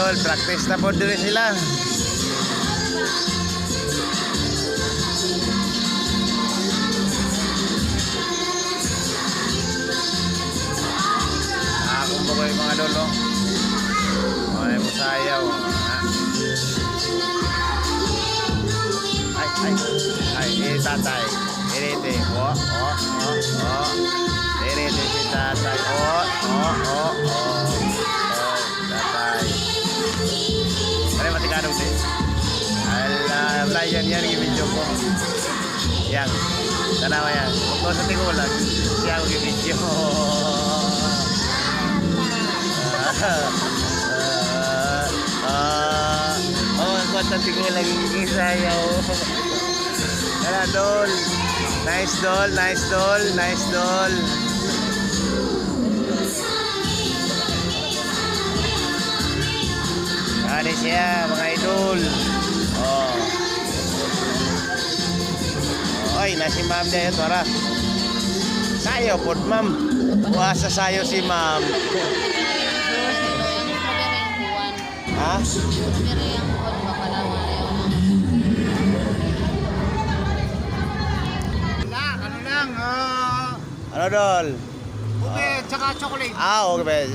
dol, practice na po din sila. Kumbaga yung mga dol, no? Ay, musayaw. Ay, tatay. Irete. Irete si tatay. Tatay. Pare, matikanong din. Ala, yan, i-video ko. Yan. Tanawa yan. Kung ko sa tigulan, siya ako i-video. Ang tigulan yung sayaw. Wala, dol. Nice doll, nice doll, nice doll. Ano siya, mga idol. Oh. Oy, nasi ma'am dyan, tara. Sayo po, ma'am. Buwasa sayo si ma'am. Ha? Ano dol? Ube, tsaka chocolate. Okay.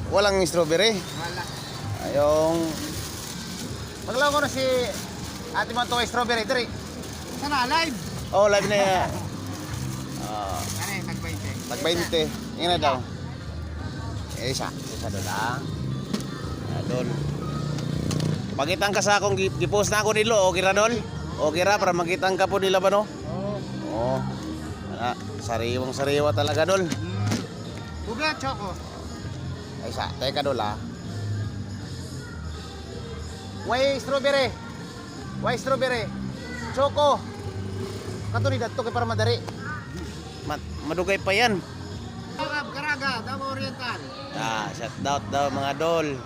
Walang strawberry? Wala. Ayong... Maglaw ko na si ate mo ito strawberry. Dari. Sana, live. Oh, live na yan. Ano yung tag-20? Tag 20. Ingin na daw. Isa doon ah. Doon. Pagkitang ka sa akong gipost na ako nilo. Okay ra dol? Okay ra para makitang ka po nila ba no? Oo. Sariwang sariwa talaga dol. Ube, choco. Ay sa, teka dol ah. Why strawberry? Why strawberry? Choco. Kato ni dato kay para madari. Madugay pa yan. Garaga, Davao Oriental. Shout out daw mga dol.